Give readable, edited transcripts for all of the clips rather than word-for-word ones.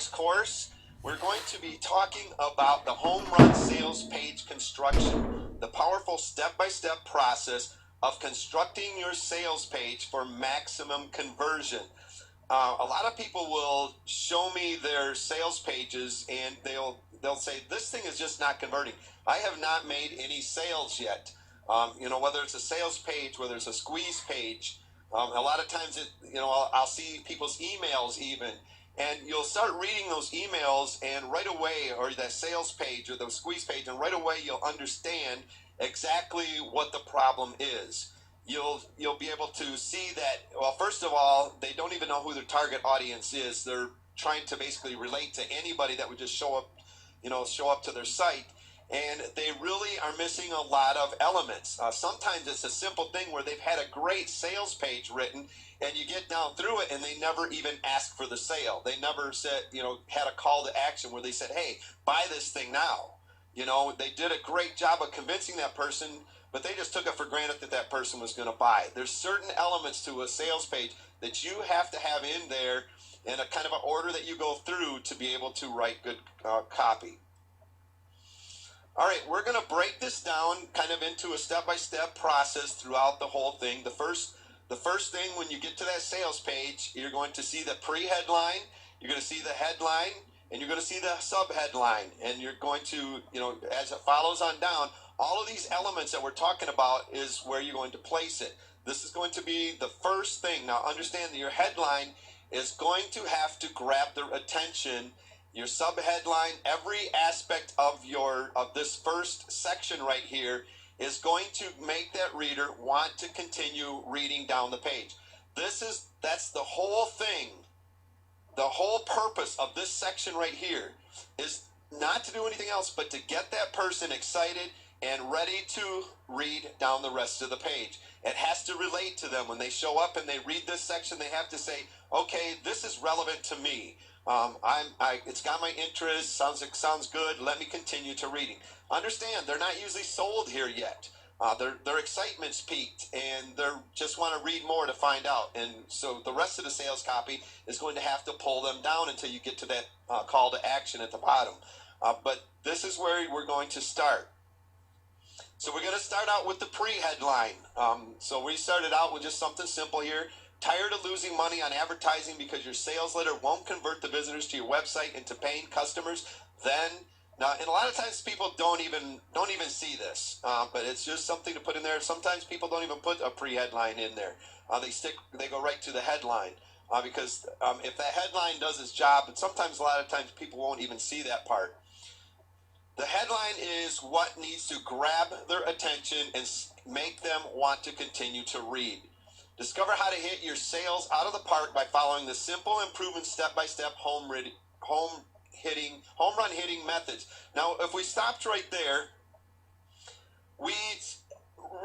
this course, we're going to be talking about the home run sales page construction, the powerful step-by-step process of constructing your sales page for maximum conversion. A lot of people will show me their sales pages and they'll say, this thing is just not converting. I have not made any sales yet. Whether it's a sales page, whether it's a squeeze page, a lot of times I'll see people's emails even, and you'll start reading those emails and right away, or that sales page or the squeeze page, and right away you'll understand exactly what the problem is. You'll be able to see that, well, first of all, they don't even know who their target audience is. They're trying to basically relate to anybody that would just show up to their site, and they really are missing a lot of elements. Sometimes it's a simple thing where they've had a great sales page written, and you get down through it and they never even asked for the sale. They never said, had a call to action where they said, hey, buy this thing now. They did a great job of convincing that person, but they just took it for granted that that person was going to buy. There's certain elements to a sales page that you have to have in there in a kind of an order that you go through to be able to write good copy. All right, we're going to break this down kind of into a step-by-step process throughout the whole thing. The first thing, when you get to that sales page, you're going to see the pre-headline, you're going to see the headline, and you're going to see the sub-headline. And you're going to, as it follows on down, all of these elements that we're talking about is where you're going to place it. This is going to be the first thing. Now, understand that your headline is going to have to grab their attention. Your sub-headline, every aspect of this first section right here is going to make that reader want to continue reading down the page. That's the whole thing. The whole purpose of this section right here is not to do anything else but to get that person excited and ready to read down the rest of the page. It has to relate to them. When they show up and they read this section, they have to say, okay, this is relevant to me. It's got my interest, sounds good, let me continue to reading. Understand, they're not usually sold here yet. Their excitement's peaked and they just want to read more to find out. And so the rest of the sales copy is going to have to pull them down until you get to that call to action at the bottom. But this is where we're going to start. So we're going to start out with the pre-headline. So we started out with just something simple here. Tired of losing money on advertising because your sales letter won't convert the visitors to your website into paying customers? Now, and a lot of times people don't even see this, but it's just something to put in there. Sometimes people don't even put a pre-headline in there. They go right to the headline because if that headline does its job, but sometimes a lot of times people won't even see that part. The headline is what needs to grab their attention and make them want to continue to read. Discover how to hit your sales out of the park by following the simple and proven step-by-step home run hitting methods. Now, if we stopped right there, we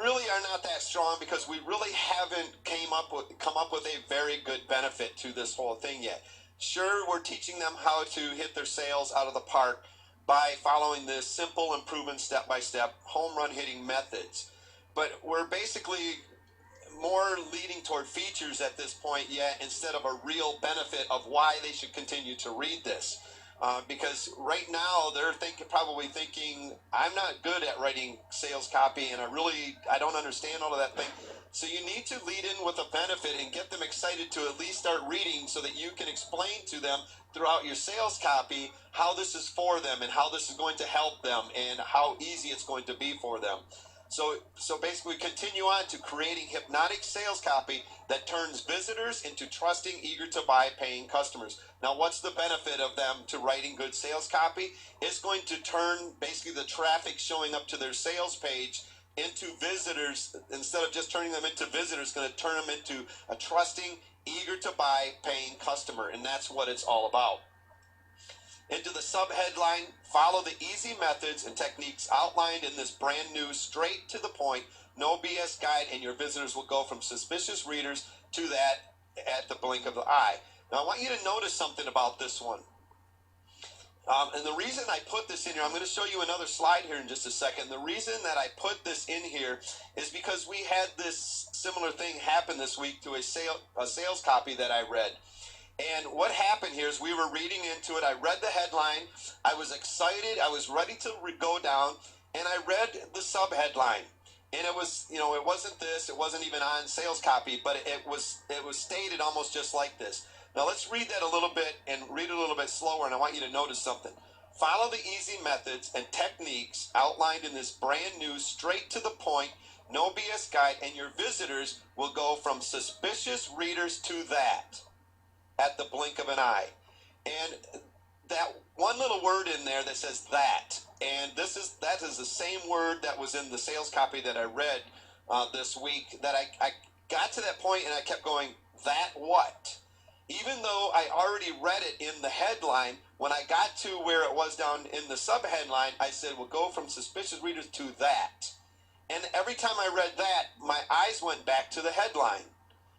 really are not that strong because we really haven't come up with a very good benefit to this whole thing yet. Sure, we're teaching them how to hit their sales out of the park by following the simple and proven step-by-step home run hitting methods. But we're basically more leading toward features at this point yet instead of a real benefit of why they should continue to read this. Because right now they're probably thinking, I'm not good at writing sales copy and I don't understand all of that thing. So you need to lead in with a benefit and get them excited to at least start reading so that you can explain to them throughout your sales copy how this is for them and how this is going to help them and how easy it's going to be for them. So basically continue on to creating hypnotic sales copy that turns visitors into trusting, eager to buy, paying customers. Now, what's the benefit of them to writing good sales copy? It's going to turn basically the traffic showing up to their sales page into visitors. Instead of just turning them into visitors, it's going to turn them into a trusting, eager to buy, paying customer. And that's what it's all about. Into the sub-headline, follow the easy methods and techniques outlined in this brand new, straight to the point, no BS guide, and your visitors will go from suspicious readers to that at the blink of the eye. Now, I want you to notice something about this one. And the reason I put this in here, I'm going to show you another slide here in just a second. The reason that I put this in here is because we had this similar thing happen this week to a sales copy that I read. And what happened here is we were reading into it. I read the headline. I was excited. I was ready to go down, and I read the sub headline. And it was, it wasn't this. It wasn't even on sales copy, but it was stated almost just like this. Now let's read that a little bit and read it a little bit slower. And I want you to notice something. Follow the easy methods and techniques outlined in this brand new, straight to the point, no BS guide, and your visitors will go from suspicious readers to that at the blink of an eye. And that one little word in there that says that, and that is the same word that was in the sales copy that I read this week, that I got to that point and I kept going, that what? Even though I already read it in the headline, when I got to where it was down in the sub-headline, I said, we'll go from suspicious readers to that. And every time I read that, my eyes went back to the headline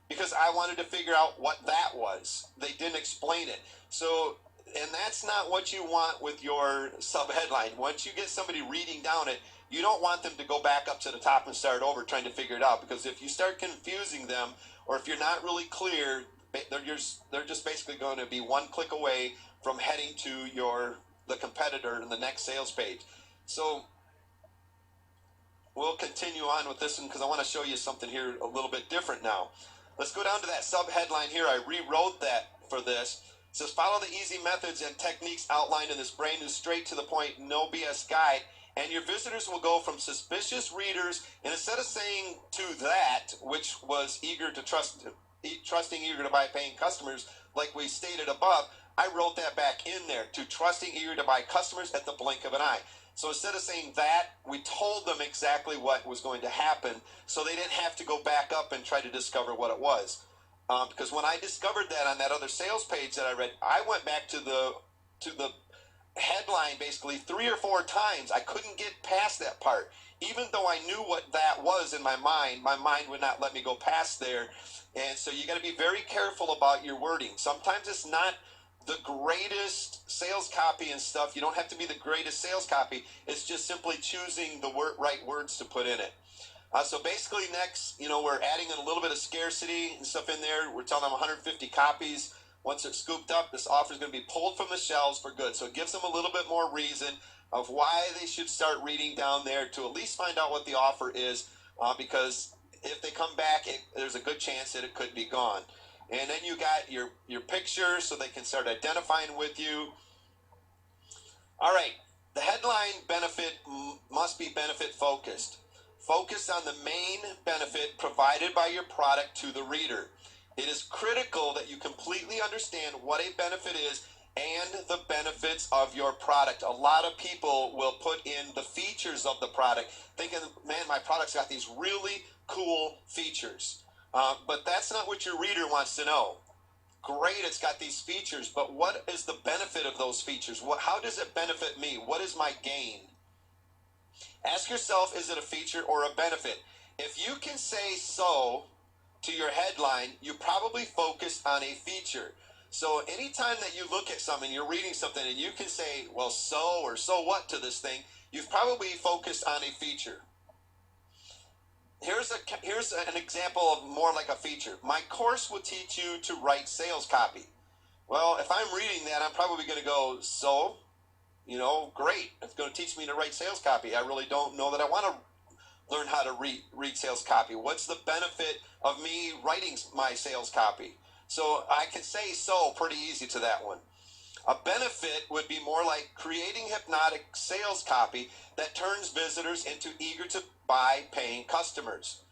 because I wanted to figure out what that was. They didn't explain it. So, and that's not what you want with your sub-headline. Once you get somebody reading down it, you don't want them to go back up to the top and start over trying to figure it out, because if you start confusing them, or if you're not really clear, they're just basically going to be one click away from heading to the competitor in the next sales page. So we'll continue on with this one because I want to show you something here a little bit different now. Let's go down to that sub-headline here. I rewrote that for this. It says, follow the easy methods and techniques outlined in this brand new, straight to the point, no BS guide, and your visitors will go from suspicious readers, and instead of saying to that, which was trusting, eager to buy, paying customers, like we stated above, I wrote that back in there, to trusting, eager to buy customers at the blink of an eye. So instead of saying that, we told them exactly what was going to happen, so they didn't have to go back up and try to discover what it was. Because when I discovered that on that other sales page that I read, I went back to the headline basically 3 or 4 times. I couldn't get past that part. Even though I knew what that was in my mind would not let me go past there. And so you got to be very careful about your wording. Sometimes it's not the greatest sales copy and stuff. You don't have to be the greatest sales copy. It's just simply choosing the right words to put in it. So basically next, we're adding in a little bit of scarcity and stuff in there. We're telling them 150 copies. Once it's scooped up, this offer is going to be pulled from the shelves for good. So it gives them a little bit more reason of why they should start reading down there to at least find out what the offer is, because if they come back, there's a good chance that it could be gone. And then you got your picture so they can start identifying with you. All right, the headline benefit must be benefit focused. Focus on the main benefit provided by your product to the reader. It is critical that you completely understand what a benefit is and the benefits of your product. A lot of people will put in the features of the product, thinking, man, my product's got these really cool features. But that's not what your reader wants to know. Great, it's got these features, but what is the benefit of those features? How does it benefit me? What is my gain? Ask yourself, is it a feature or a benefit? If you can say so to your headline, you probably focused on a feature. So anytime that you look at something, you're reading something, and you can say, well, so or so what to this thing, you've probably focused on a feature. Here's an example of more like a feature. My course will teach you to write sales copy. Well, if I'm reading that, I'm probably going to go, so, great. It's going to teach me to write sales copy. I really don't know that I want to learn how to read sales copy. What's the benefit of me writing my sales copy? So I can say so pretty easy to that one. A benefit would be more like creating hypnotic sales copy that turns visitors into eager to buy paying customers.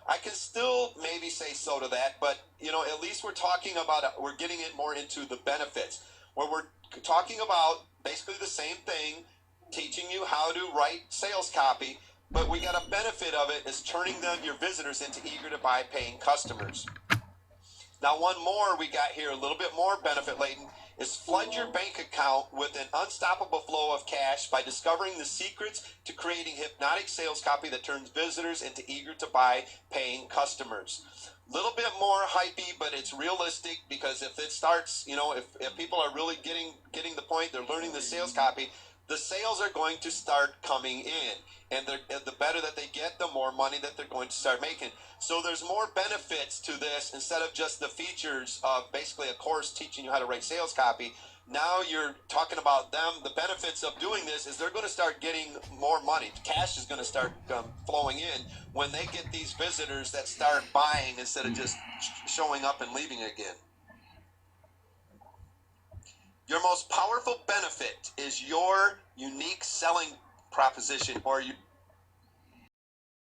I can still maybe say so to that, but at least we're getting it more into the benefits, where we're talking about basically the same thing, teaching you how to write sales copy, but we got a benefit of it is turning your visitors into eager to buy paying customers. Now, one more we got here, a little bit more benefit laden, is flood your bank account with an unstoppable flow of cash by discovering the secrets to creating hypnotic sales copy that turns visitors into eager to buy paying customers. A little bit more hypey, but it's realistic, because if it starts, if people are really getting the point, they're learning the sales copy, the sales are going to start coming in. And the better that they get, the more money that they're going to start making. So there's more benefits to this instead of just the features of basically a course teaching you how to write sales copy. Now you're talking about them. The benefits of doing this is they're going to start getting more money. Cash is going to start flowing in when they get these visitors that start buying instead of just showing up and leaving again. Your most powerful benefit is your unique selling proposition or